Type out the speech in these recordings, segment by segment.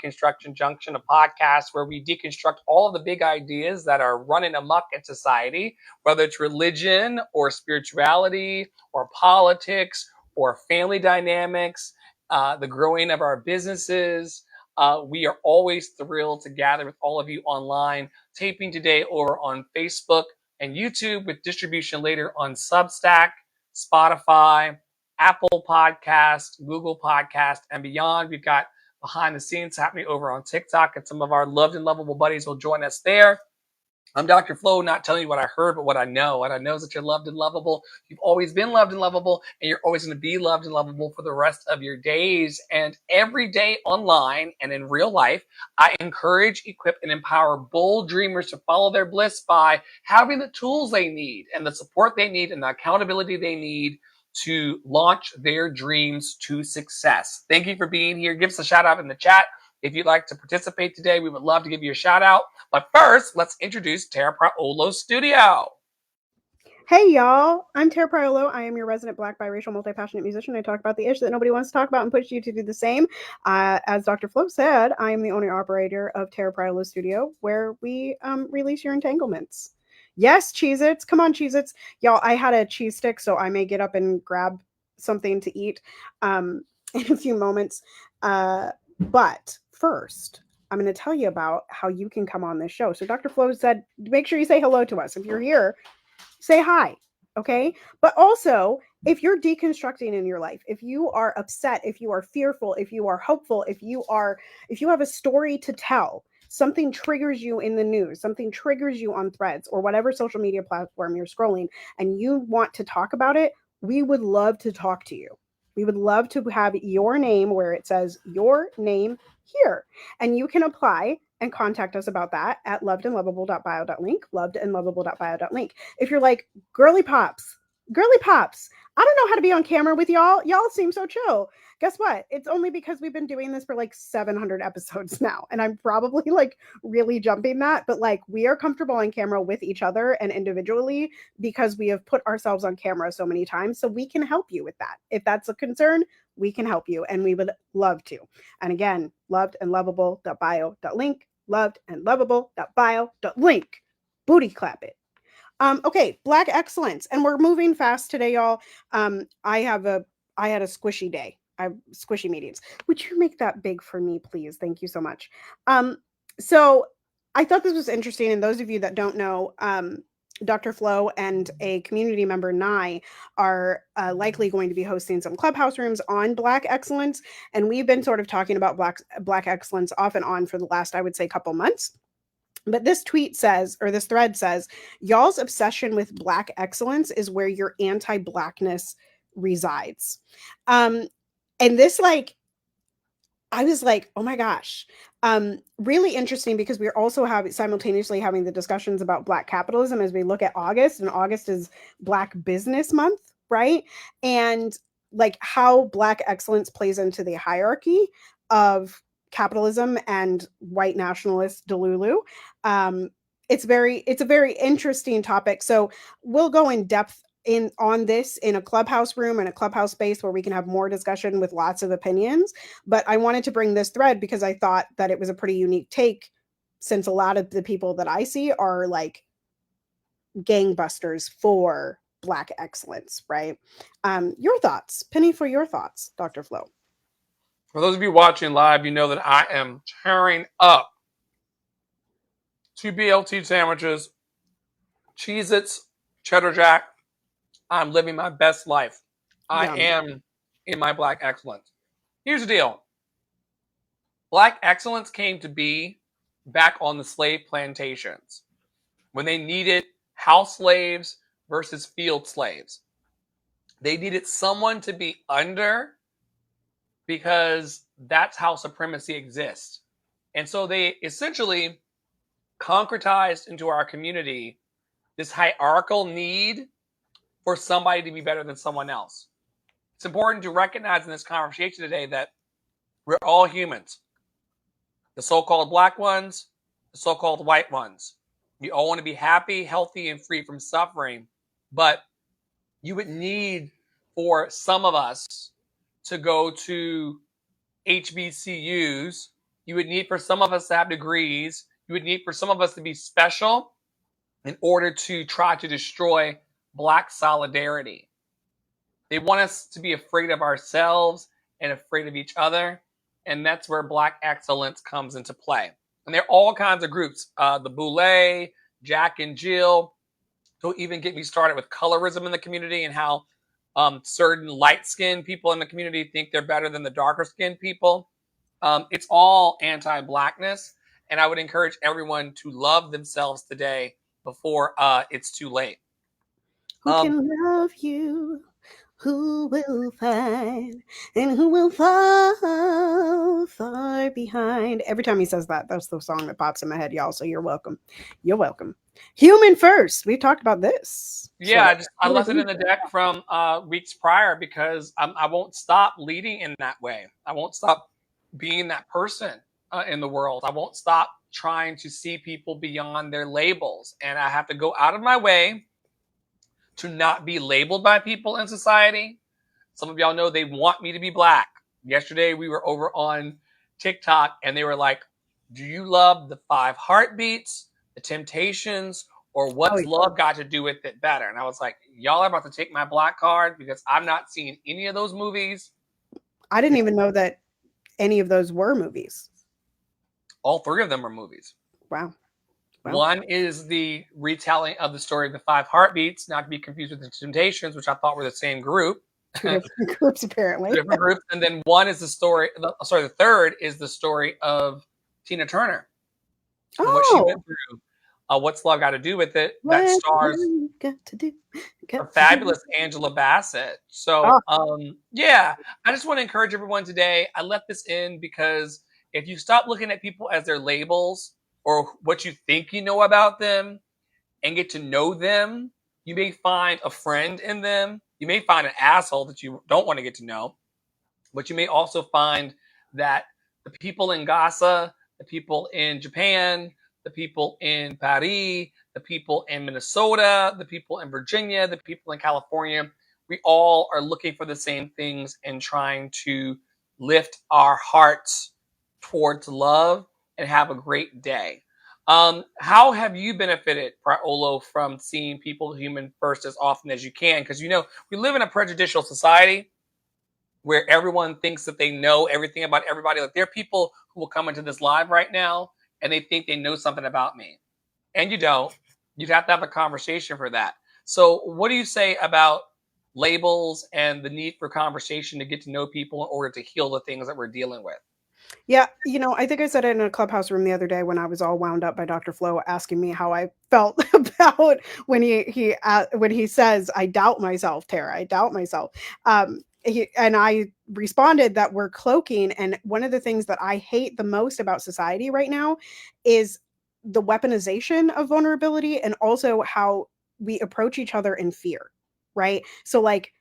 Deconstruction Junction, a podcast where we deconstruct all of the big ideas that are running amok in society, whether it's religion or spirituality or politics or family dynamics, the growing of our businesses. We are always thrilled to gather with all of you online, taping today over on Facebook and YouTube with distribution later on Substack, Spotify, Apple Podcast, Google Podcast, and beyond. We've got behind the scenes happening over on TikTok, and some of our loved and lovable buddies will join us there. I'm Dr. Flo, not telling you what I heard, but what I know. What I know is that you're loved and lovable. You've always been loved and lovable, and you're always going to be loved and lovable for the rest of your days. And every day online and in real life, I encourage, equip, and empower bold dreamers to follow their bliss by having the tools they need and the support they need and the accountability they need to launch their dreams to success. Thank you for being here. Give us a shout out in the chat. If you'd like to participate today, we would love to give you a shout out. But first, let's introduce Tara Praolo's studio. Hey, y'all. I'm Tara Praolo. I am your resident Black, biracial, multi-passionate musician. I talk about the ish that nobody wants to talk about and push you to do the same. As Dr. Flo said, I am the owner operator of Tara Praolo Studio, where we release your entanglements. Yes, Cheez-Its. Come on, Cheez-Its. Y'all, I had a cheese stick, so I may get up and grab something to eat in a few moments. But first, I'm going to tell you about how you can come on this show. So Dr. Flo said, make sure you say hello to us. If you're here, say hi, okay? But also, if you're deconstructing in your life, if you are upset, if you are fearful, if you are hopeful, if you have a story to tell, something triggers you in the news, something triggers you on Threads or whatever social media platform you're scrolling, and you want to talk about it, we would love to talk to you. We would love to have your name where it says your name here. And you can apply and contact us about that at lovedandlovable.bio.link, lovedandlovable.bio.link. If you're like, girly pops, I don't know how to be on camera with y'all. Y'all seem so chill. Guess what? It's only because we've been doing this for like 700 episodes now. And I'm probably like really jumping that. But like we are comfortable on camera with each other and individually because we have put ourselves on camera so many times. So we can help you with that. If that's a concern, we can help you. And we would love to. And again, lovedandlovable.bio.link, lovedandlovable.bio.link. Booty clap it. Okay, Black excellence. And we're moving fast today, y'all. I had a squishy day. I have squishy meetings. Would you make that big for me, please? Thank you so much. So I thought this was interesting. And those of you that don't know, Dr. Flo and a community member, Nye, are likely going to be hosting some clubhouse rooms on Black excellence. And we've been sort of talking about Black excellence off and on for the last, I would say, couple months. But this tweet says, or this thread says, y'all's obsession with Black excellence is where your anti-Blackness resides. And this, like, I was like, oh my gosh, really interesting because we're also simultaneously having the discussions about Black capitalism as we look at August, and August is Black Business Month, right? And like how Black excellence plays into the hierarchy of capitalism and white nationalist Delulu. It's a very interesting topic. So we'll go in depth on this in a clubhouse room and a clubhouse space where we can have more discussion with lots of opinions. But I wanted to bring this thread because I thought that it was a pretty unique take, since a lot of the people that I see are like gangbusters for Black excellence, right? Your thoughts, Penny, for your thoughts, Dr. Flo. For those of you watching live, you know that I am tearing up 2 BLT sandwiches, Cheez-Its, Cheddar Jack. I'm living my best life. I am in my Black excellence. Here's the deal. Black excellence came to be back on the slave plantations when they needed house slaves versus field slaves. They needed someone to be under because that's how supremacy exists. And so they essentially concretized into our community this hierarchical need for somebody to be better than someone else. It's important to recognize in this conversation today that we're all humans. The so-called Black ones, the so-called white ones. You all want to be happy, healthy, and free from suffering. But you would need for some of us to go to HBCUs You would need for some of us to have degrees. You would need for some of us to be special in order to try to destroy Black solidarity. They want us to be afraid of ourselves and afraid of each other. And that's where Black excellence comes into play. And there are all kinds of groups, the Boule, Jack and Jill. Don't even get me started with colorism in the community and how certain light-skinned people in the community think they're better than the darker-skinned people. It's all anti-Blackness. And I would encourage everyone to love themselves today before it's too late. Who can love you? Who will find and who will fall far behind? Every time he says that, that's the song that pops in my head, y'all. So you're welcome. You're welcome. Human first. We've talked about this. Yeah, I left it in the deck from weeks prior because I won't stop leading in that way. I won't stop being that person in the world. I won't stop trying to see people beyond their labels. And I have to go out of my way to not be labeled by people in society. Some of y'all know they want me to be Black. Yesterday, we were over on TikTok and they were like, do you love the 5 Heartbeats, the Temptations, or what's love got to do with it better? And I was like, y'all are about to take my Black card because I'm not seeing any of those movies. I didn't even know that any of those were movies. All 3 of them are movies. Wow. One is the retelling of the story of the 5 Heartbeats, not to be confused with the Temptations, which I thought were the same group. 2 different groups, apparently. 2 different groups. And then one is the third is the story of Tina Turner. And what she went through. What's Love Got to Do with It? That stars a fabulous Angela Bassett. So, yeah, I just want to encourage everyone today. I left this in because if you stop looking at people as their labels or what you think you know about them and get to know them, you may find a friend in them. You may find an asshole that you don't want to get to know, but you may also find that the people in Gaza, the people in Japan, the people in Paris, the people in Minnesota, the people in Virginia, the people in California, we all are looking for the same things and trying to lift our hearts towards love and have a great day. How have you benefited, Praolo, from seeing people human first as often as you can? Because, you know, we live in a prejudicial society where everyone thinks that they know everything about everybody. Like, there are people who will come into this live right now and they think they know something about me. And you don't. You'd have to have a conversation for that. So what do you say about labels and the need for conversation to get to know people in order to heal the things that we're dealing with? Yeah, you know, I think I said it in a Clubhouse room the other day when I was all wound up by Dr. Flo asking me how I felt about when he says, "I doubt myself, Tara. I doubt myself." And I responded that we're cloaking. And one of the things that I hate the most about society right now is the weaponization of vulnerability and also how we approach each other in fear, right? So like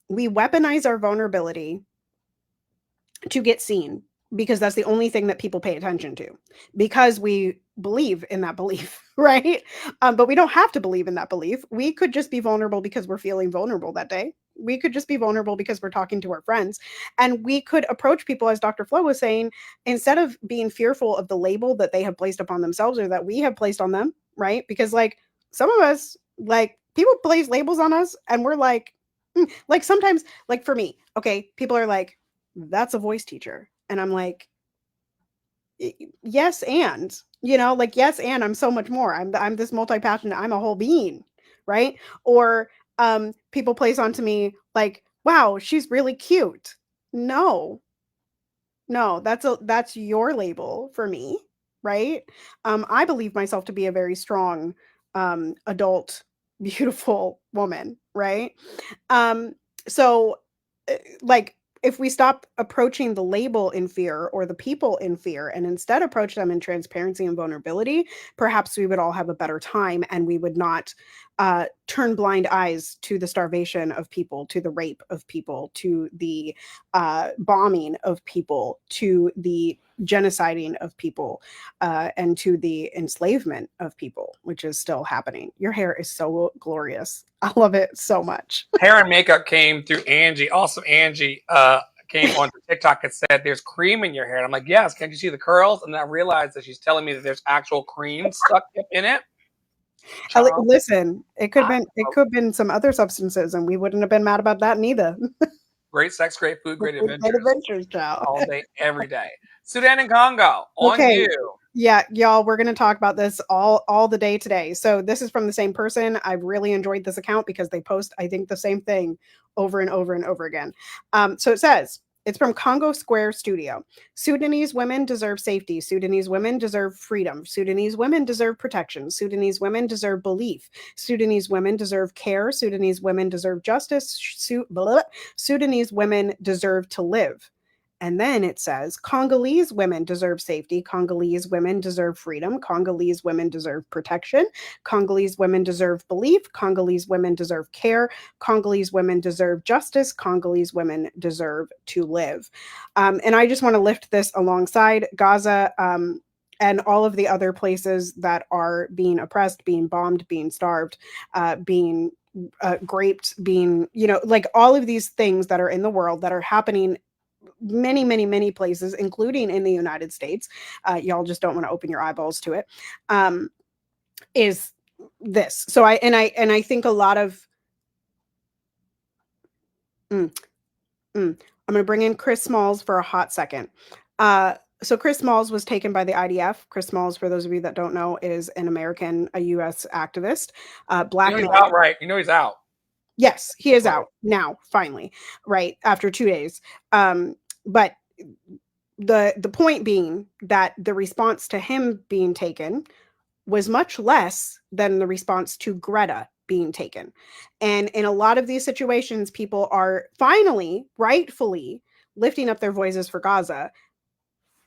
we weaponize our vulnerability to get seen because that's the only thing that people pay attention to because we believe in that belief, right? But we don't have to believe in that belief. We could just be vulnerable because we're feeling vulnerable that day. We could just be vulnerable because we're talking to our friends. And we could approach people, as Dr. Flo was saying, instead of being fearful of the label that they have placed upon themselves or that we have placed on them, right? Because like some of us, like people place labels on us and we're like sometimes, like for me, okay, people are like, that's a voice teacher. And I'm like, yes, and yes, and I'm so much more. I'm this multi-passionate, I'm a whole being, right? Or people place onto me like, wow, she's really cute. No, that's your label for me, right? I believe myself to be a very strong adult, beautiful woman, right? So like if we stop approaching the label in fear or the people in fear and instead approach them in transparency and vulnerability, perhaps we would all have a better time and we would not turn blind eyes to the starvation of people, to the rape of people, to the bombing of people, to the genociding of people, and to the enslavement of people, which is still happening. Your hair is so glorious. I love it so much. Hair and makeup came through Angie. Awesome, Angie. came onto TikTok and said, "There's cream in your hair." And I'm like, "Yes, can't you see the curls?" And then I realized that she's telling me that there's actual cream stuck in it. Listen, it could have been some other substances, and we wouldn't have been mad about that neither. Great sex, great food, great adventures. Great adventures, child. All day, every day. Sudan and Congo, on you. Yeah, y'all, we're going to talk about this all the day today. So this is from the same person. I really enjoyed this account because they post, I think, the same thing over and over and over again. So it says, it's from Congo Square Studio. Sudanese women deserve safety. Sudanese women deserve freedom. Sudanese women deserve protection. Sudanese women deserve belief. Sudanese women deserve care. Sudanese women deserve justice. Sudanese women deserve to live. And then it says, Congolese women deserve safety. Congolese women deserve freedom. Congolese women deserve protection. Congolese women deserve belief. Congolese women deserve care. Congolese women deserve justice. Congolese women deserve to live. And I just want to lift this alongside Gaza and all of the other places that are being oppressed, being bombed, being starved, being raped, being, like all of these things that are in the world that are happening many places, including in the United States. Y'all just don't want to open your eyeballs to it. Is this. So I think a lot of I'm going to bring in Chris Smalls for a hot second. So Chris Smalls was taken by the IDF. Chris Smalls, for those of you that don't know, is an American, a U.S. activist. Black. He's out, right? He's out. Yes, he is out now, finally, right, after 2 days. But the point being that the response to him being taken was much less than the response to Greta being taken. And in a lot of these situations, people are finally, rightfully, lifting up their voices for Gaza.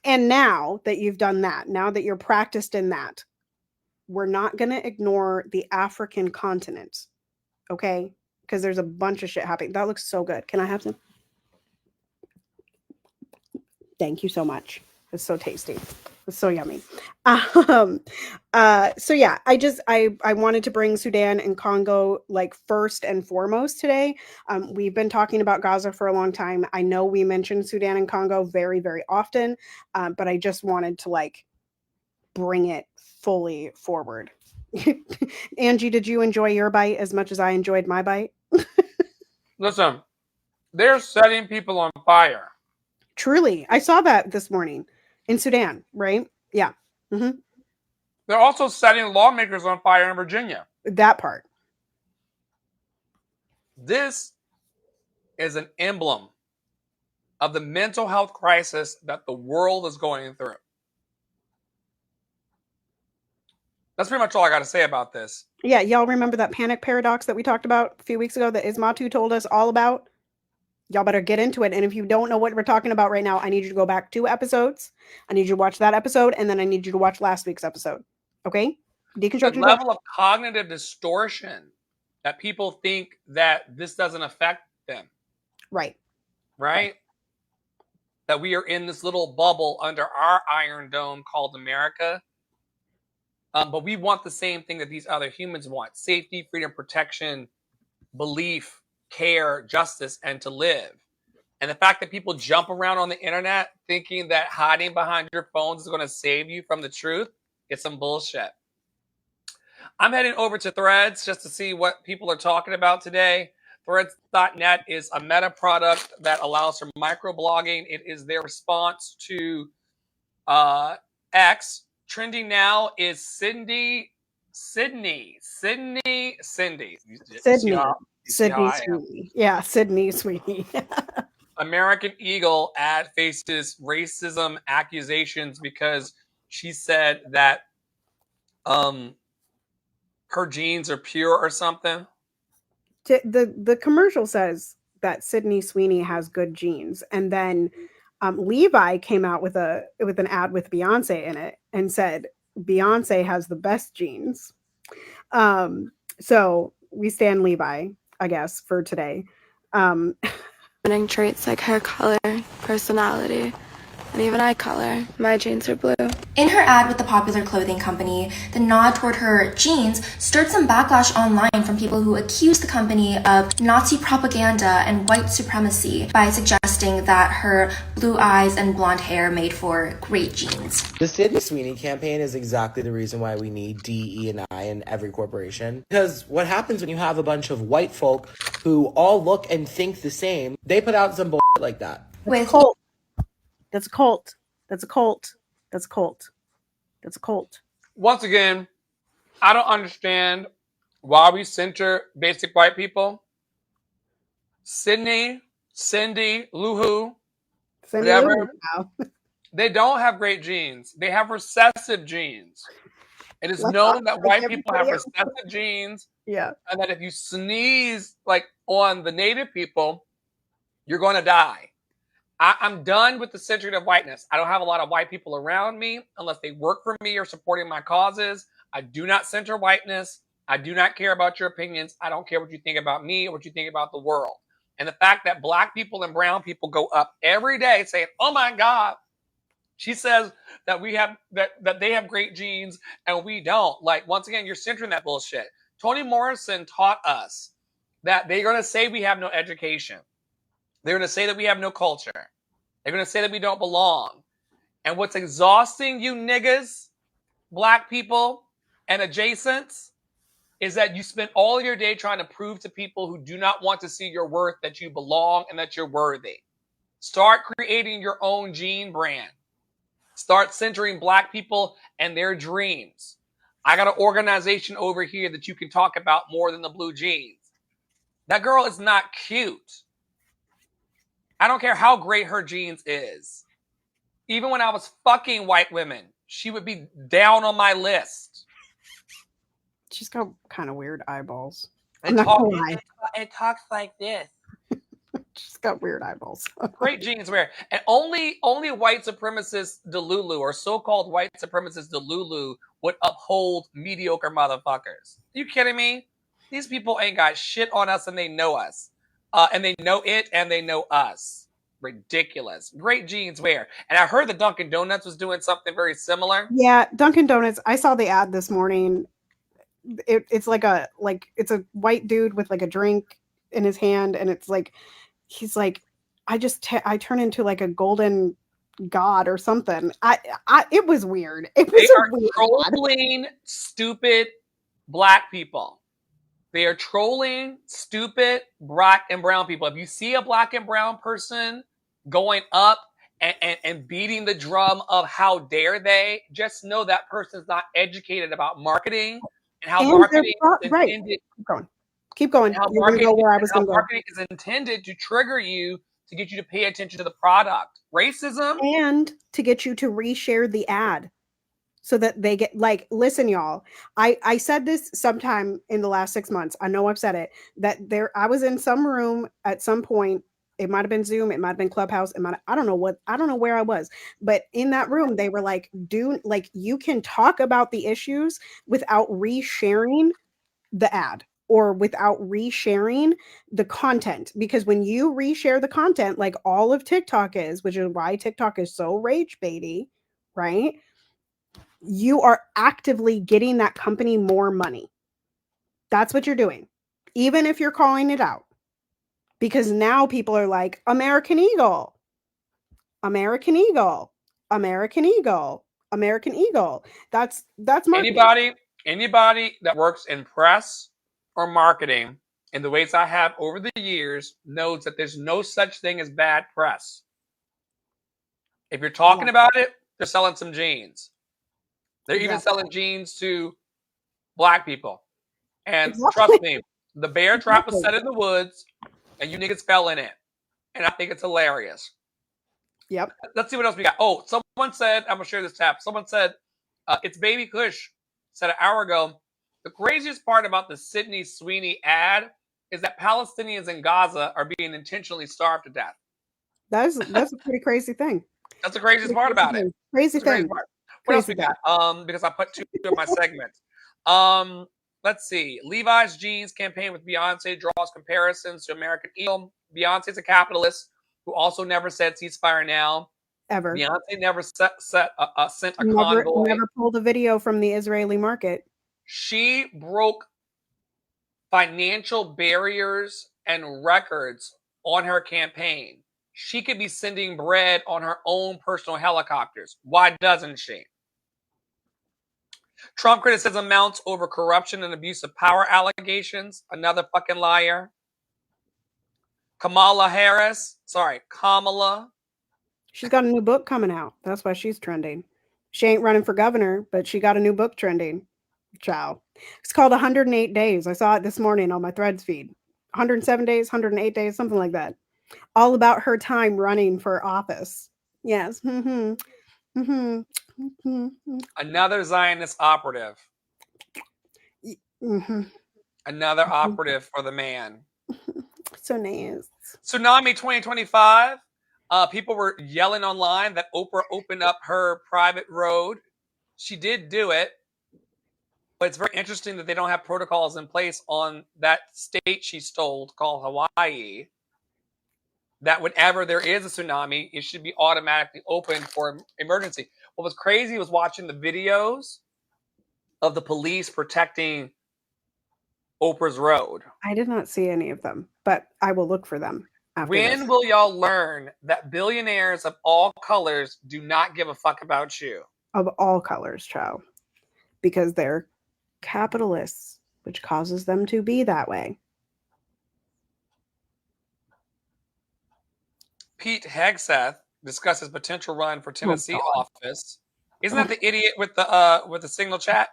And now that you've done that, now that you're practiced in that, we're not going to ignore the African continent, okay? Because there's a bunch of shit happening. That looks so good. Can I have some? Thank you so much. It's so tasty. It's so yummy. So yeah, I wanted to bring Sudan and Congo like first and foremost today. We've been talking about Gaza for a long time. I know we mentioned Sudan and Congo very, very often, but I just wanted to like bring it fully forward. Angie, did you enjoy your bite as much as I enjoyed my bite? Listen, they're setting people on fire. Truly. I saw that this morning in Sudan, right? Yeah. Mm-hmm. They're also setting lawmakers on fire in Virginia. That part. This is an emblem of the mental health crisis that the world is going through. That's pretty much all I got to say about this. Yeah, y'all remember that panic paradox that we talked about a few weeks ago that Ismatu told us all about? Y'all better get into it. And if you don't know what we're talking about right now, I need you to go back 2 episodes. I need you to watch that episode, and then I need you to watch last week's episode. Okay? Deconstruction. The level of cognitive distortion that people think that this doesn't affect them. Right. That we are in this little bubble under our iron dome called America. But we want the same thing that these other humans want: safety, freedom, protection, belief, care, justice, and to live. And the fact that people jump around on the internet thinking that hiding behind your phones is going to save you from the truth, it's some bullshit. I'm heading over to Threads just to see what people are talking about today. Threads.net is a meta product that allows for microblogging. It is their response to X. Trending now is Sydney Sweeney. Yeah, Sydney Sweeney. American Eagle ad faces racism accusations because she said that her genes are pure or something. The commercial says that Sydney Sweeney has good genes, and then Levi came out with an ad with Beyonce in it and said Beyonce has the best genes. So we stand Levi, I guess, for today. Traits like hair color, personality, and even eye color. My jeans are blue. In her ad with the popular clothing company, the nod toward her jeans stirred some backlash online from people who accused the company of Nazi propaganda and white supremacy by suggesting that her blue eyes and blonde hair made for great jeans. The Sydney Sweeney campaign is exactly the reason why we need D, E, and I in every corporation. Because what happens when you have a bunch of white folk who all look and think the same, they put out some bullshit like that. That's a cult. That's a cult. That's a cult. That's a cult. That's a cult. Once again, I don't understand why we center basic white people. Sydney, Cindy, Luhu, whatever. They don't have great genes. They have recessive genes. It is known that white people have recessive genes. Yeah. And that if you sneeze like on the native people, you're going to die. I'm done with the centering of whiteness. I don't have a lot of white people around me unless they work for me or supporting my causes. I do not center whiteness. I do not care about your opinions. I don't care what you think about me or what you think about the world. And the fact that black people and brown people go up every day saying, oh my God, she says that we have that they have great genes and we don't. Like, once again, you're centering that bullshit. Toni Morrison taught us that they're going to say we have no education. They're going to say that we have no culture. They're going to say that we don't belong. And what's exhausting you niggas, black people, and adjacents is that you spend all of your day trying to prove to people who do not want to see your worth that you belong and that you're worthy. Start creating your own gene brand. Start centering black people and their dreams. I got an organization over here that you can talk about more than the blue jeans. That girl is not cute. I don't care how great her genes is. Even when I was fucking white women, she would be down on my list. She's got kind of weird eyeballs. It talks like this. She's got weird eyeballs. Great genes, rare. And only white supremacist Delulu or so-called white supremacist Delulu would uphold mediocre motherfuckers. You kidding me? These people ain't got shit on us and they know us. And they know it and they know us. Ridiculous. Great genes wear. And I heard that Dunkin' Donuts was doing something very similar. Yeah, Dunkin' Donuts. I saw the ad this morning. It's a white dude with like a drink in his hand, and it's like he's like, I turn into like a golden god or something. It was weird. It was trolling stupid black people. They are trolling stupid black and brown people. If you see a black and brown person going up and beating the drum of how dare they, just know that person's not educated about marketing and how marketing is intended. Keep going. How marketing is intended to trigger you, to get you to pay attention to the product. Racism. And to get you to reshare the ad. So that they get, like, listen, y'all, I said this sometime in the last 6 months. I know I've said it, that I was in some room at some point. It might've been Zoom. It might've been Clubhouse. I don't know where I was, but in that room, they were like, you can talk about the issues without resharing the ad or without resharing the content. Because when you reshare the content, like all of TikTok is, which is why TikTok is so rage baity, right? You are actively getting that company more money. That's what you're doing, even if you're calling it out. Because now people are like, American Eagle, American Eagle, American Eagle, American Eagle. That's marketing. Anybody that works in press or marketing in the ways I have over the years knows that there's no such thing as bad press. If you're talking about it, they're selling some jeans. They're even selling jeans to black people. And trust me, the bear trap was set in the woods and you niggas fell in it. And I think it's hilarious. Yep. Let's see what else we got. Oh, someone said, I'm going to share this tab. Someone said, it's Baby Kush, said an hour ago, the craziest part about the Sydney Sweeney ad is that Palestinians in Gaza are being intentionally starved to death. That's a pretty crazy thing. That's the craziest part about it. Crazy thing. What else we got? Because I put two of my segments. Let's see. Levi's jeans campaign with Beyonce draws comparisons to American Eagle. Beyonce's a capitalist who also never said ceasefire now. ever. Beyonce never sent a Never convoy. pulled a video from the Israeli market. She broke financial barriers and records on her campaign. She could be sending bread on her own personal helicopters. Why doesn't she? Trump criticism mounts over corruption and abuse of power allegations. Another fucking liar. Kamala. She's got a new book coming out. That's why she's trending. She ain't running for governor, but she got a new book trending. Ciao. It's called 108 Days. I saw it this morning on my Threads feed. 107 days, 108 days, something like that. All about her time running for office. Yes. Another Zionist operative. Another operative for the man. So nice. Tsunami 2025. People were yelling online that Oprah opened up her private road. She did do it. But it's very interesting that they don't have protocols in place on that state she stole called Hawaii. That whenever there is a tsunami, it should be automatically open for emergency. What was crazy was watching the videos of the police protecting Oprah's road. I did not see any of them, but I will look for them. When will y'all learn that billionaires of all colors do not give a fuck about you? Of all colors, child. Because they're capitalists, which causes them to be that way. Pete Hegseth discusses potential run for Tennessee office. Isn't that the idiot with the signal chat?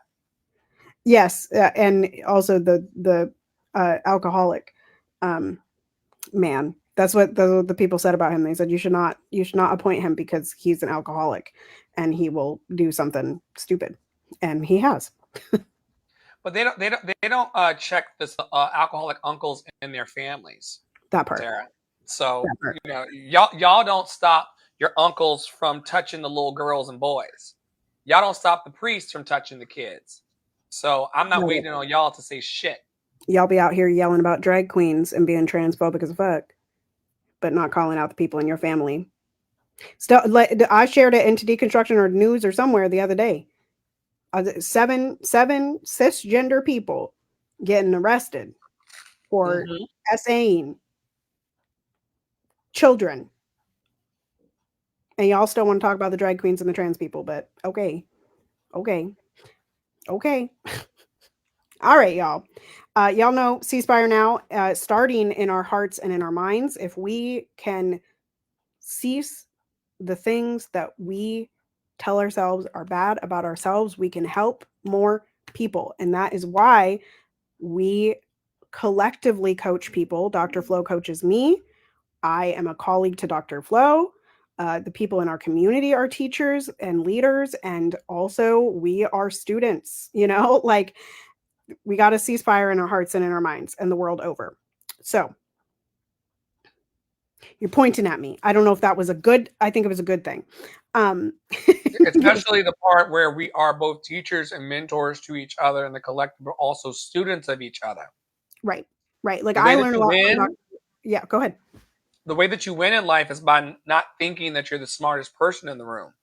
Yes, and also the alcoholic man. That's what the people said about him. They said you should not appoint him because he's an alcoholic and he will do something stupid, and he has. But they don't check this alcoholic uncles in their families. That part. Sarah. So y'all don't stop your uncles from touching the little girls and boys. Y'all don't stop the priests from touching the kids. So I'm not waiting on y'all to say shit. Y'all be out here yelling about drag queens and being transphobic as fuck, but not calling out the people in your family. Still, I shared it into Deconstruction or news or somewhere the other day. 7 cisgender people getting arrested for essaying children. And y'all still want to talk about the drag queens and the trans people, but okay. All right, y'all. Y'all know ceasefire now, starting in our hearts and in our minds. If we can cease the things that we tell ourselves are bad about ourselves, we can help more people. And that is why we collectively coach people. Dr. Flo coaches me. I am a colleague to Dr. Flo. The people in our community are teachers and leaders, and also we are students, like we got a ceasefire in our hearts and in our minds and the world over. So you're pointing at me. I don't know if that was I think it was a good thing. Especially the part where we are both teachers and mentors to each other in the collective, but also students of each other. Right. Like I learned a lot. Yeah, go ahead. The way that you win in life is by not thinking that you're the smartest person in the room.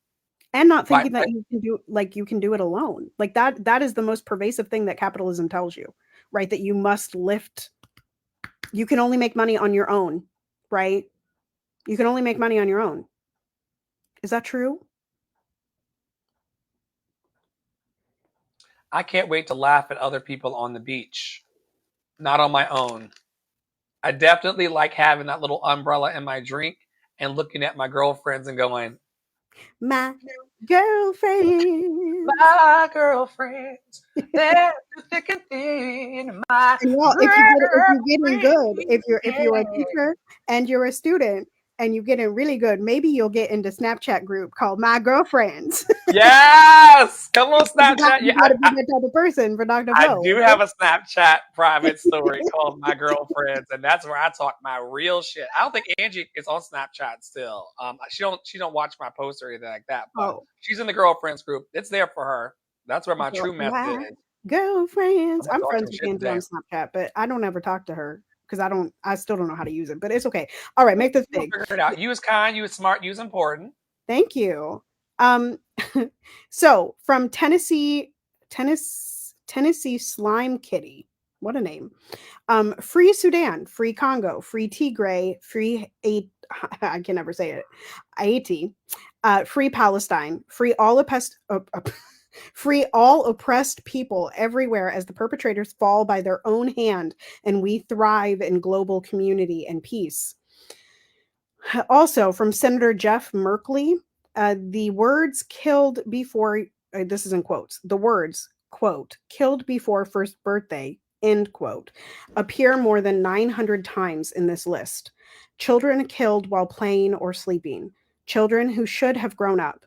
And not thinking that you can do it alone. Like that is the most pervasive thing that capitalism tells you, right? That you must lift. You can only make money on your own, right? You can only make money on your own. Is that true? I can't wait to laugh at other people on the beach. Not on my own. I definitely like having that little umbrella in my drink and looking at my girlfriends and going, my girlfriends. They're thick and thin. If you're getting good, if you're a teacher and you're a student and you're getting really good, maybe you'll get into Snapchat group called My Girlfriends. Yes, come on Snapchat. You gotta be that type of person for Dr. Flo. I do have a Snapchat private story called My Girlfriends, and that's where I talk my real shit. I don't think Angie is on Snapchat still. She don't watch my posts or anything like that. But she's in the girlfriends group. It's there for her. That's where my true method is. Girlfriends. I'm friends with Angie on Snapchat, but I don't ever talk to her because I still don't know how to use it. But it's okay. All right, make this big. Figure it out. You is kind. You is smart. You is important. Thank you. So from Tennessee Slime Kitty. What a name. Free Sudan, free Congo, free Tigray, free I can never say it. Haiti, free Palestine, free all oppressed people everywhere as the perpetrators fall by their own hand and we thrive in global community and peace. Also, from Senator Jeff Merkley, the words killed before, this is in quotes, the words, quote, killed before first birthday, end quote, appear more than 900 times in this list. Children killed while playing or sleeping. Children who should have grown up.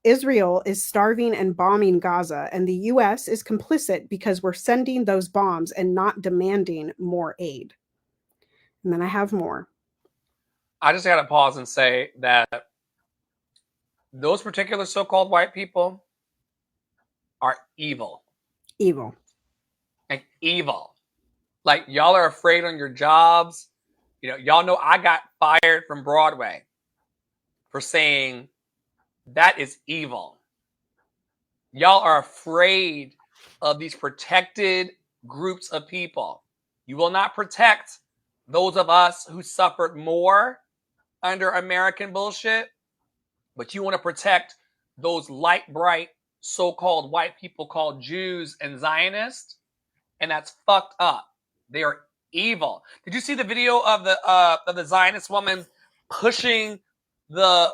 Israel is starving and bombing Gaza, and the U.S. is complicit because we're sending those bombs and not demanding more aid. And then I have more. I just got to pause and say that those particular so-called white people are evil. Evil. Like evil. Like y'all are afraid on your jobs. You know, y'all know I got fired from Broadway for saying that is evil. Y'all are afraid of these protected groups of people. You will not protect those of us who suffered more under American bullshit, but you want to protect those light, bright, so-called white people called Jews and Zionists, and that's fucked up. They are evil. Did you see the video of the Zionist woman pushing the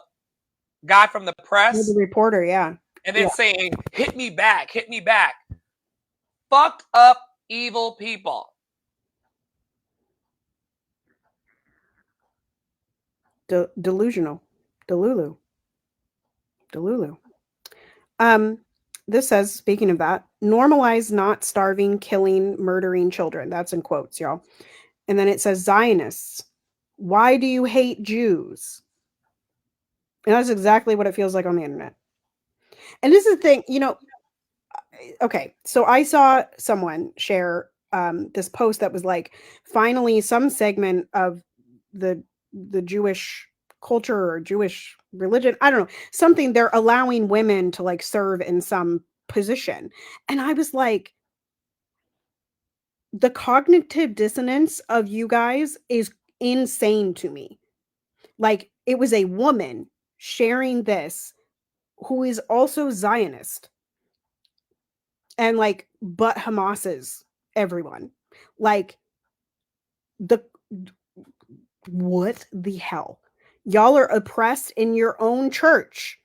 guy from the press? The reporter, yeah. And then saying, hit me back, hit me back. Fucked up, evil people. Delusional. Delulu. This says, speaking of that, normalize not starving, killing, murdering children. That's in quotes, y'all. And then it says, Zionists, why do you hate Jews? And that's exactly what it feels like on the internet. And this is the thing, you know, okay, so I saw someone share this post that was like, finally, some segment of the Jewish culture or Jewish religion, I don't know, something, they're allowing women to like serve in some position. And I was like, the cognitive dissonance of you guys is insane to me. Like, it was a woman sharing this who is also Zionist and like, but Hamas's everyone. Like, what the hell? Y'all are oppressed in your own church,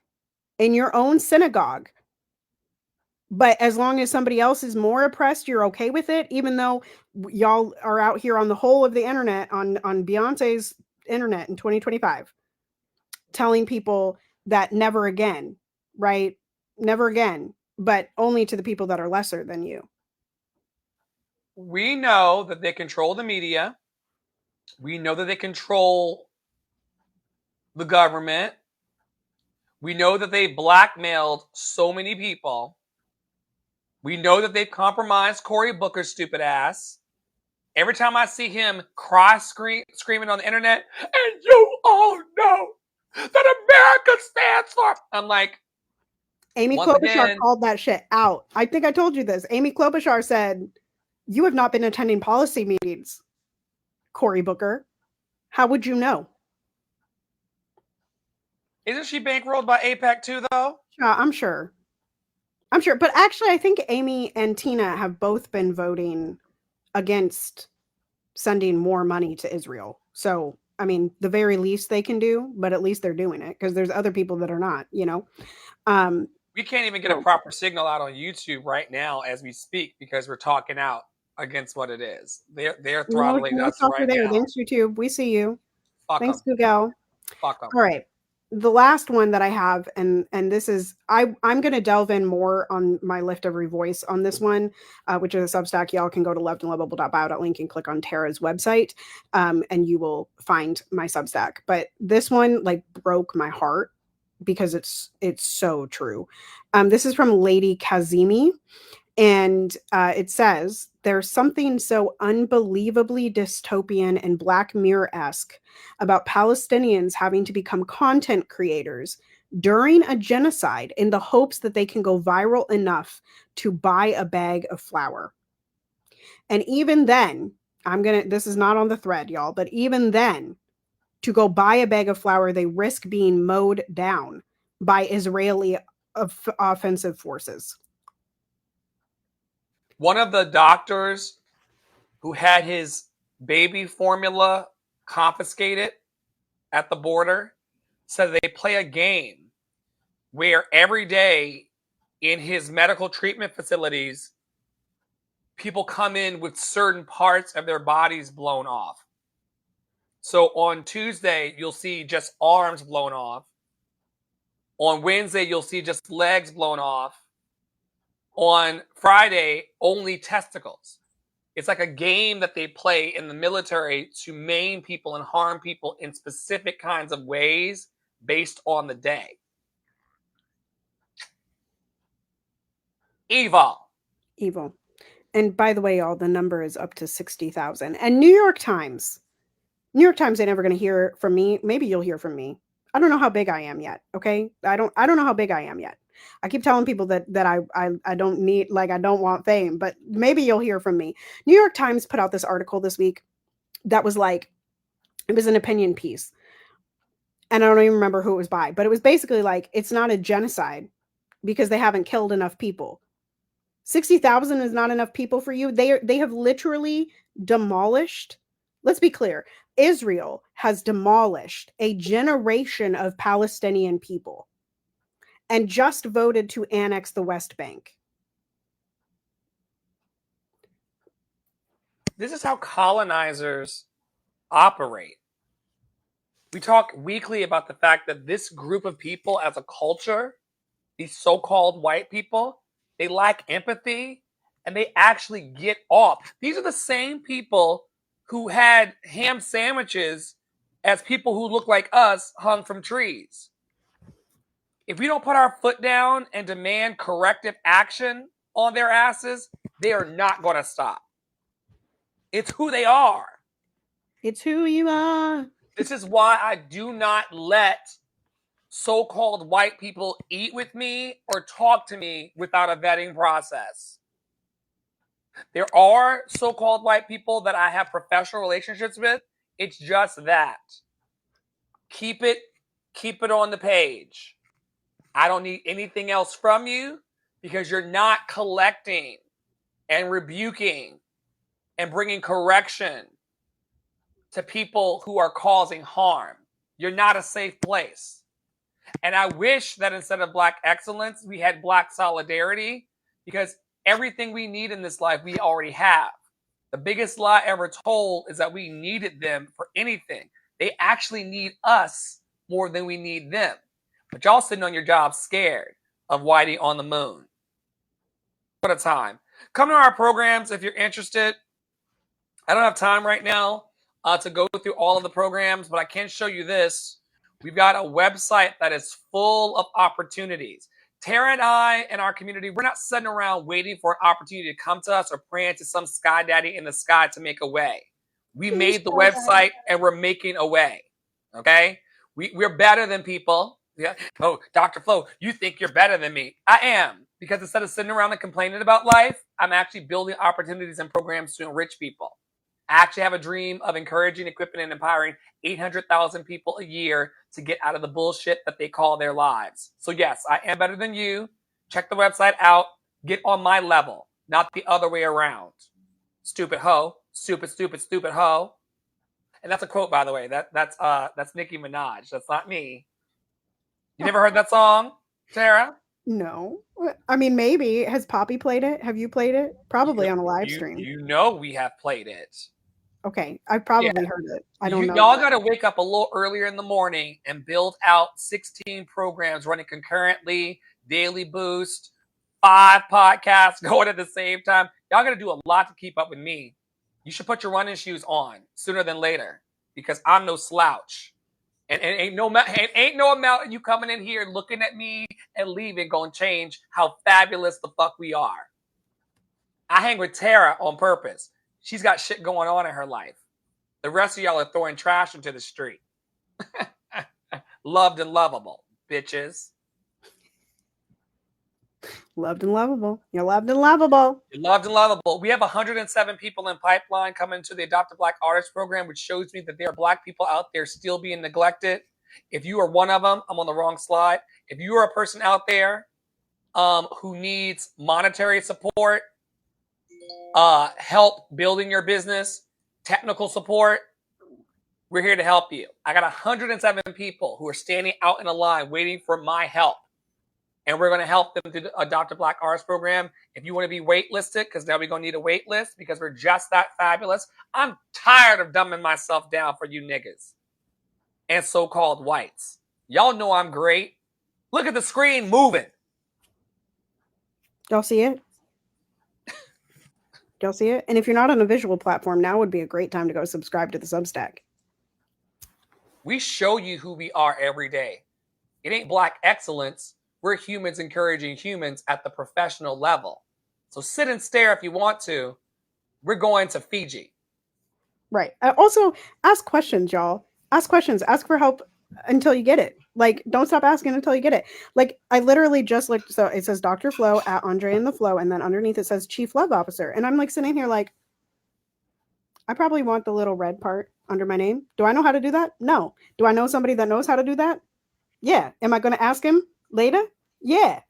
in your own synagogue. But as long as somebody else is more oppressed, you're okay with it, even though y'all are out here on the whole of the internet, on Beyonce's internet in 2025, telling people that never again, right? Never again, but only to the people that are lesser than you. We know that they control the media. We know that they control the government. We know that they blackmailed so many people. We know that they've compromised Cory Booker's stupid ass. Every time I see him screaming on the internet, and you all know that America stands for, I'm like, Amy Klobuchar called that shit out. I think I told you this. Amy Klobuchar said, you have not been attending policy meetings, Cory Booker. How would you know? Isn't she bankrolled by AIPAC too, though? I'm sure. But actually, I think Amy and Tina have both been voting against sending more money to Israel. So, I mean, the very least they can do, but at least they're doing it because there's other people that are not, you know? We can't even get a proper signal out on YouTube right now as we speak because we're talking out against what it is. They're throttling us right now. Thanks, YouTube. We see you. Fuck Thanks, them. Google. Fuck them. All right. The last one that I have, and this is, I'm going to delve in more on my Lift Every Voice on this one, which is a Substack. Y'all can go to lovedandlovable.bio.link and click on Tara's website, and you will find my Substack. But this one like broke my heart because it's so true. This is from Lady Kazemi. And it says, there's something so unbelievably dystopian and Black Mirror-esque about Palestinians having to become content creators during a genocide in the hopes that they can go viral enough to buy a bag of flour. And even then, this is not on the thread, y'all, but even then, to go buy a bag of flour, they risk being mowed down by Israeli offensive forces. One of the doctors who had his baby formula confiscated at the border said they play a game where every day in his medical treatment facilities, people come in with certain parts of their bodies blown off. So on Tuesday, you'll see just arms blown off. On Wednesday, you'll see just legs blown off. On Friday, only testicles. It's like a game that they play in the military to maim people and harm people in specific kinds of ways based on the day. Evil. And by the way, y'all, the number is up to 60,000. And New York Times ain't never going to hear from me. Maybe you'll hear from me. I don't know how big I am yet. Okay. I don't know how big I am yet. I keep telling people that I don't need, like, I don't want fame, but maybe you'll hear from me. New York Times put out this article this week that was like, it was an opinion piece. And I don't even remember who it was by, but it was basically like, it's not a genocide because they haven't killed enough people. 60,000 is not enough people for you. They have literally demolished. Let's be clear. Israel has demolished a generation of Palestinian people and just voted to annex the West Bank. This is how colonizers operate. We talk weekly about the fact that this group of people as a culture, these so-called white people, they lack empathy and they actually get off. These are the same people who had ham sandwiches as people who look like us hung from trees. If we don't put our foot down and demand corrective action on their asses, they are not going to stop. It's who they are. It's who you are. This is why I do not let so-called white people eat with me or talk to me without a vetting process. There are so-called white people that I have professional relationships with. It's just that. Keep it on the page. I don't need anything else from you because you're not collecting and rebuking and bringing correction to people who are causing harm. You're not a safe place. And I wish that instead of Black excellence, we had Black solidarity, because everything we need in this life, we already have. The biggest lie ever told is that we needed them for anything. They actually need us more than we need them. But y'all sitting on your job scared of Whitey on the moon. What a time. Come to our programs if you're interested. I don't have time right now to go through all of the programs, but I can show you this. We've got a website that is full of opportunities. Tara and I and our community, we're not sitting around waiting for an opportunity to come to us or praying to some sky daddy in the sky to make a way. We made the website and we're making a way. Okay? We're better than people. Yeah. Oh, Dr. Flo, you think you're better than me. I am. Because instead of sitting around and complaining about life, I'm actually building opportunities and programs to enrich people. I actually have a dream of encouraging, equipping, and empowering 800,000 people a year to get out of the bullshit that they call their lives. So yes, I am better than you. Check the website out. Get on my level, not the other way around. Stupid hoe. Stupid, stupid, stupid hoe. And that's a quote, by the way. That's Nicki Minaj. That's not me. You never heard that song, Tara? No. I mean, maybe. Has Poppy played it? Have you played it? Probably on a live stream. You know we have played it. Okay, I've probably heard it. I don't know. Y'all got to wake up a little earlier in the morning and build out 16 programs running concurrently, daily boost, 5 podcasts going at the same time. Y'all got to do a lot to keep up with me. You should put your running shoes on sooner than later because I'm no slouch. And ain't no amount you coming in here looking at me and leaving going to change how fabulous the fuck we are. I hang with Tara on purpose. She's got shit going on in her life. The rest of y'all are throwing trash into the street. Loved and lovable. bitches. Loved and lovable. You're loved and lovable. You're loved and lovable. We have 107 people in pipeline coming to the Adopt a Black Artist program, which shows me that there are Black people out there still being neglected. If you are one of them, I'm on the wrong slide. If you are a person out there who needs monetary support, help building your business, technical support, we're here to help you. I got 107 people who are standing out in a line waiting for my help. And we're going to help them to adopt a Black Artist program. If you want to be waitlisted, because now we're going to need a wait list because we're just that fabulous. I'm tired of dumbing myself down for you niggas and so-called whites. Y'all know I'm great. Look at the screen moving. Y'all see it? Y'all see it? And if you're not on a visual platform, now would be a great time to go subscribe to the Substack. We show you who we are every day. It ain't Black excellence. We're humans encouraging humans at the professional level. So sit and stare if you want to. We're going to Fiji. Right. Also, ask questions, y'all. Ask questions. Ask for help until you get it. Like, don't stop asking until you get it. Like, I literally just looked. So it says Dr. Flo at Andre and the Flow. And then underneath it says Chief Love Officer. And I'm like sitting here like, I probably want the little red part under my name. Do I know how to do that? No. Do I know somebody that knows how to do that? Yeah. Am I going to ask him later? Yeah.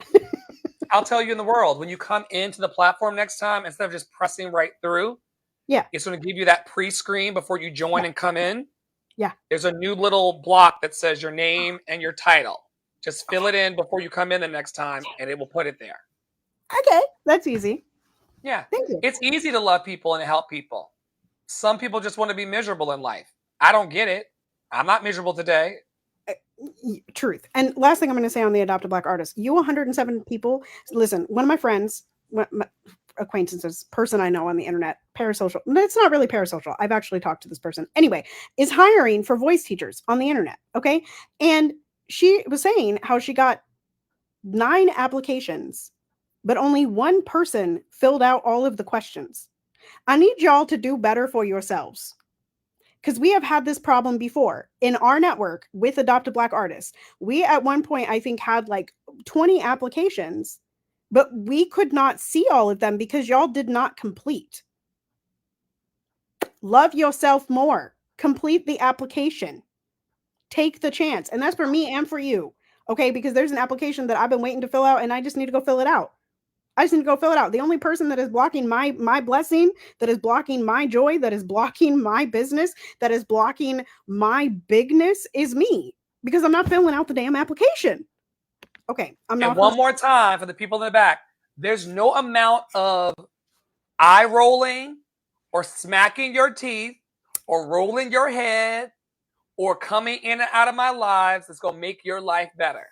I'll tell you in the world, when you come into the platform next time, instead of just pressing right through, yeah, it's going to give you that pre-screen before you join and come in. Yeah. There's a new little block that says your name and your title. Just fill it in before you come in the next time, and it will put it there. Okay. That's easy. Yeah. Thank you. It's easy to love people and help people. Some people just want to be miserable in life. I don't get it. I'm not miserable today. Truth. And last thing I'm going to say on the Adopt a Black Artist, you 107 people. Listen, one of my friends, my acquaintances, person I know on the internet, parasocial. It's not really parasocial. I've actually talked to this person. Anyway, is hiring for voice teachers on the internet. Okay. And she was saying how she got 9 applications, but only one person filled out all of the questions. I need y'all to do better for yourselves. Because we have had this problem before in our network with Adopt a Black Artist. We at one point, I think, had like 20 applications, but we could not see all of them because y'all did not complete. Love yourself more. Complete the application. Take the chance. And that's for me and for you. Okay, because there's an application that I've been waiting to fill out and I just need to go fill it out. I just need to go fill it out. The only person that is blocking my blessing, that is blocking my joy, that is blocking my business, that is blocking my bigness is me because I'm not filling out the damn application. Okay, I'm not. And one more time for the people in the back. There's no amount of eye rolling or smacking your teeth or rolling your head or coming in and out of my lives that's going to make your life better.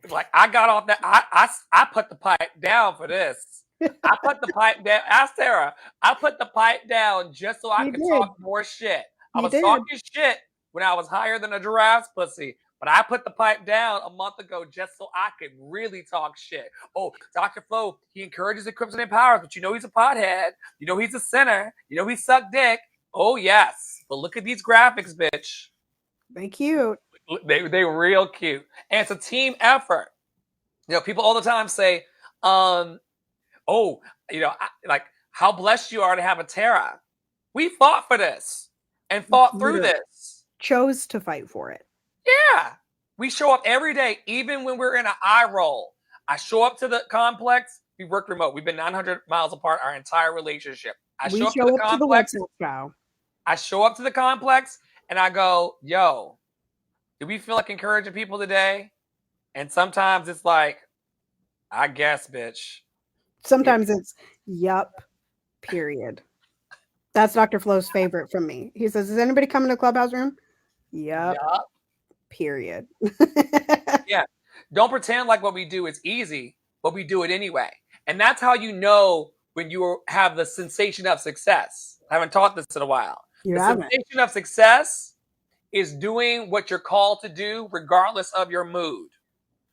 Like I got off that. I put the pipe down for this. I put the pipe down. Ask Sarah. I put the pipe down just so I could talk more shit. I was talking shit when I was higher than a giraffe's pussy. But I put the pipe down a month ago just so I could really talk shit. Oh, Dr. Flo, he encourages the kryptonite powers, but you know he's a pothead. You know he's a sinner. You know he sucked dick. Oh, yes. But look at these graphics, bitch. They cute. They real cute. And it's a team effort. You know, people all the time say, like, how blessed you are to have a Tara. We fought for this and fought through this. Chose to fight for it. Yeah. We show up every day, even when we're in an eye roll. I show up to the complex. We work remote. We've been 900 miles apart our entire relationship. I show up to the complex. I show up to the complex and I go, yo, do we feel like encouraging people today? And sometimes it's like, I guess, bitch. Sometimes it's, yup, period. That's Dr. Flo's favorite from me. He says, is anybody coming to the clubhouse room? Yup. Period. Yeah. Don't pretend like what we do is easy, but we do it anyway. And that's how you know when you have the sensation of success. I haven't taught this in a while. The sensation of success is doing what you're called to do regardless of your mood.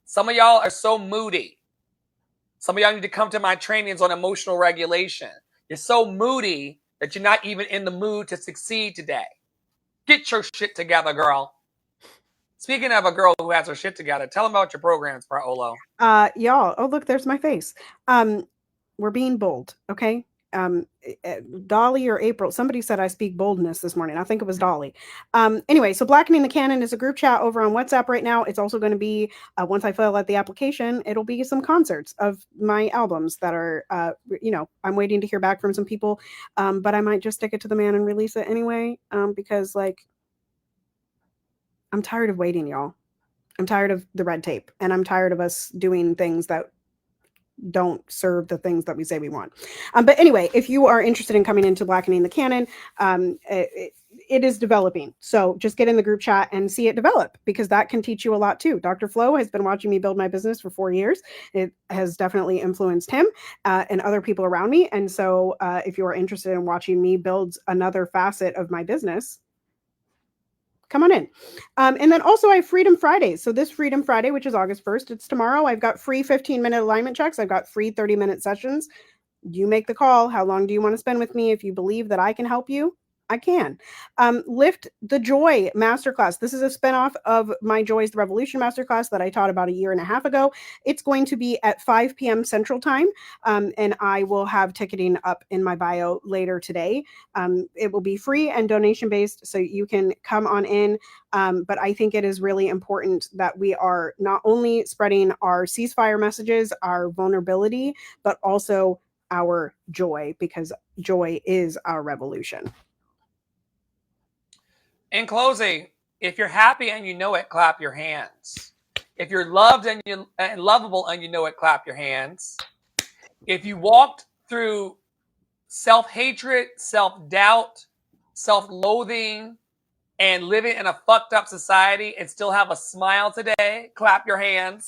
Some of y'all are so moody. Some of y'all need to come to my trainings on emotional regulation. You're so moody that you're not even in the mood to succeed today. Get your shit together, girl. Speaking of a girl who has her shit together, tell them about your programs, Paolo. Y'all, oh look, there's my face. We're being bold, okay? Dolly or April, somebody said I speak boldness this morning. I think it was Dolly. Anyway, so Blackening the Canon is a group chat over on WhatsApp right now. It's also going to be, once I fill out the application, it'll be some concerts of my albums that are, I'm waiting to hear back from some people, but I might just stick it to the man and release it anyway, because like, I'm tired of waiting, y'all. I'm tired of the red tape, and I'm tired of us doing things that don't serve the things that we say we want. But anyway, if you are interested in coming into Blackening the Canon, it is developing. So just get in the group chat and see it develop, because that can teach you a lot too. Dr. Flo has been watching me build my business for 4 years. It has definitely influenced him and other people around me. And so if you are interested in watching me build another facet of my business, come on in. And then also I have Freedom Fridays. So this Freedom Friday, which is August 1st, it's tomorrow. I've got free 15-minute alignment checks. I've got free 30-minute sessions. You make the call. How long do you want to spend with me? If you believe that I can help you, I can. Lift the Joy Masterclass. This is a spinoff of my Joy's the Revolution Masterclass that I taught about 1.5 years ago. It's going to be at 5 p.m. Central Time, and I will have ticketing up in my bio later today. It will be free and donation-based, so you can come on in. But I think it is really important that we are not only spreading our ceasefire messages, our vulnerability, but also our joy, because joy is our revolution. In closing, if you're happy and you know it, clap your hands. If you're loved and lovable and you know it, clap your hands. If you walked through self-hatred, self-doubt, self-loathing, and living in a fucked up society and still have a smile today, clap your hands.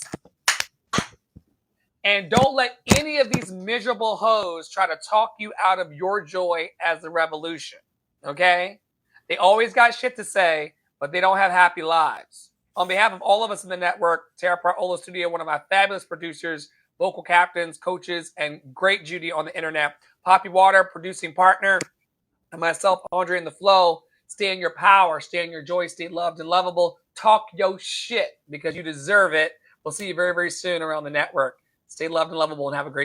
And don't let any of these miserable hoes try to talk you out of your joy as the revolution, okay? They always got shit to say, but they don't have happy lives. On behalf of all of us in the network, Tara Paolo Studio, one of my fabulous producers, vocal captains, coaches, and great Judy on the internet, Poppy Water, producing partner, and myself, Andre in the Flow, stay in your power, stay in your joy, stay loved and lovable. Talk your shit because you deserve it. We'll see you very, very soon around the network. Stay loved and lovable and have a great day.